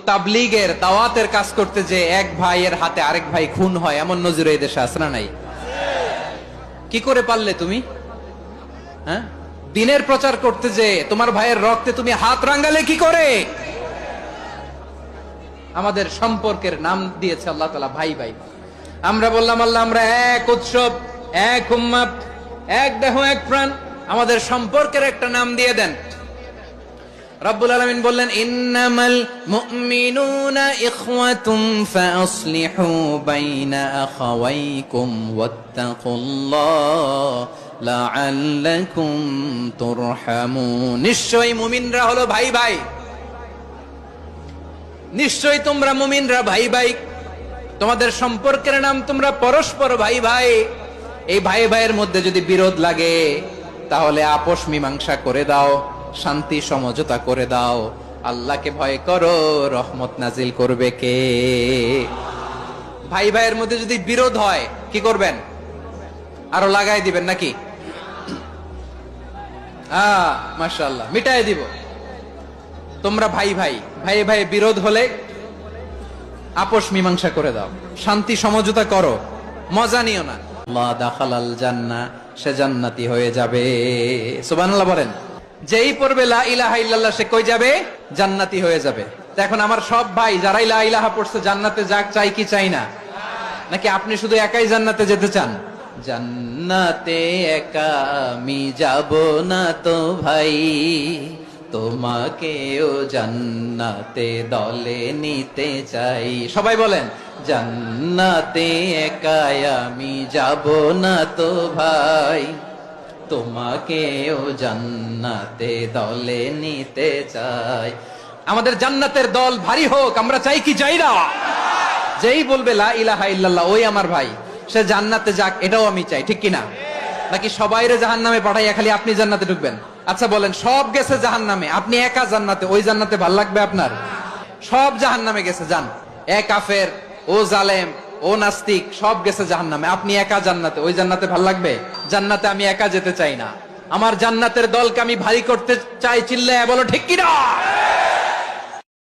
তাবলীগের দাওয়াতের কাজ করতে যে এক ভাইয়ের হাতে আরেক ভাই খুন হয়, এমন নজির এই দেশে আছে না নাই? কি করে পারলে তুমি? হ্যাঁ, দিনের প্রচার করতে যে তোমার ভাইয়ের রক্তে তুমি হাত রাঙ্গালে কি করে? আমাদের সম্পর্কের নাম দিয়েছে আল্লাহ তাআলা ভাই ভাই। আমরা বললাম আল্লাহ আমরা এক উৎসব, এক উম্মাহ, এক দেহ, এক প্রাণ, আমাদের সম্পর্কের একটা নাম দিয়ে দেন। রব্বুল আলামিন বললেন ইন্নামাল মুমিনুনা ইখওয়াতুম ফাসলিহু বাইনা আখাওয়াইকুম ওয়াত্তাকুল্লাহ লাআল্লাকুম তুরহামুন। নিশ্চয়ই মুমিনরা হলো ভাই ভাই, নিশ্চয়ই তোমরা মুমিনরা ভাই ভাই, তোমাদের সম্পর্কের নাম তোমরা পরস্পর ভাই ভাই। এই ভাই ভাইয়ের মধ্যে যদি বিরোধ লাগে তাহলে আপোষ মীমাংসা করে দাও, শান্তি সমঝোতা করে দাও। আল্লাহকে ভয় করো, রহমত নাজিল করবে কে? ভাই ভাইয়ের মধ্যে যদি বিরোধ হয় কি করবেন? আরো লাগাই দিবেন নাকি? মাশাআল্লাহ, মিটাই দিব। তোমরা ভাই ভাই, ভাই ভাই বিরোধ হলে আপোষ মীমাংসা করে দাও, শান্তি সমঝোতা করো, মজা নিও না। আল্লাহ দাখালাল জান্নাহ, সে জান্নাতি হয়ে যাবে। সুবহানাল্লাহ বলেন। যেই পড়বে লা ইলাহা ইল্লাল্লাহ সে কই যাবে? জান্নাতি হয়ে যাবে। এখন আমার সব ভাই যারাই লা ইলাহা পড়ছে জান্নাতে যাক, চাই কি চাই না? নাকি আপনি শুধু একাই জান্নাতে যেতে চান? জান্নাতে একা আমি যাব না তো ভাই, তোমাকেও জান্নাতে দলে নিতে চাই। সবাই বলেন জান্নাতে একা আমি যাব না তো ভাই, তোমাকেও জান্নাতে দলে নিতে চাই। আমাদের জান্নাতের দল ভারী হোক, আমরা চাই কি চাই না? যেই বলবে লা ইলাহা ইল্লাল্লাহ ওই আমার ভাই, সে জান্নাতে যাক, এটাও আমি চাই, ঠিক কিনা? নাকি সবাইরে জাহান্নামে পাঠাইয়া খালি আপনি জান্নাতে ঢুকবেন? আচ্ছা বলেন, সব গেছে জাহান্নামে, আপনি একা জান্নাতে, ওই জান্নাতে ভাল লাগবে আপনার? সব জাহান্নামে গেছে, যান। এ কাফের, ও জালেম, ও নাস্তিক, সব গেছে জাহান্নামে, আপনি একা জান্নাতে, ওই জান্নাতে ভাল লাগবে? জান্নাতে আমি একা যেতে চাই না, আমার জান্নাতের দলকে আমি ভারী করতে চাই। চিল্লায়া বলো ঠিক কিনা?